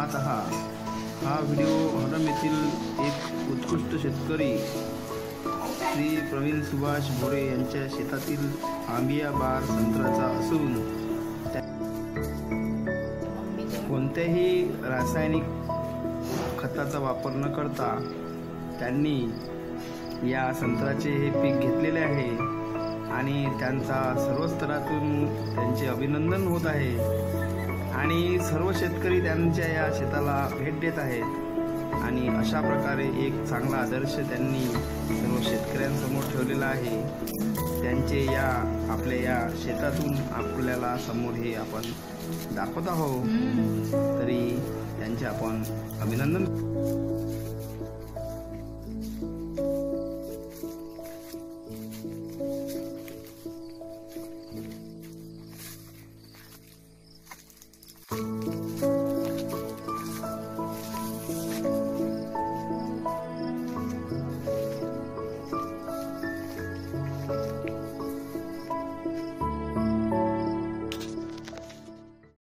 पाहत आहात हा व्हिडिओ हडम येथील एक उत्कृष्ट शेतकरी श्री प्रवीण सुभाष भोरे यांच्या शेतातील आंबिया बार संत्र्याचा असून कोणत्याही रासायनिक खताचा वापर न करता त्यांनी या संत्र्याचे हे पीक घेतलेले आहे आणि त्यांचा सर्व स्तरातून त्यांचे अभिनंदन होत आहे आणि सर्व शेतकरी त्यांच्या या शेताला भेट देत आहेत आणि अशा प्रकारे एक चांगला आदर्श त्यांनी सर्व शेतकऱ्यांसमोर ठेवलेला आहे। त्यांचे या आपल्या या शेतातून आपल्याला समोर हे आपण दाखवत आहोत, तरी त्यांचे आपण अभिनंदन।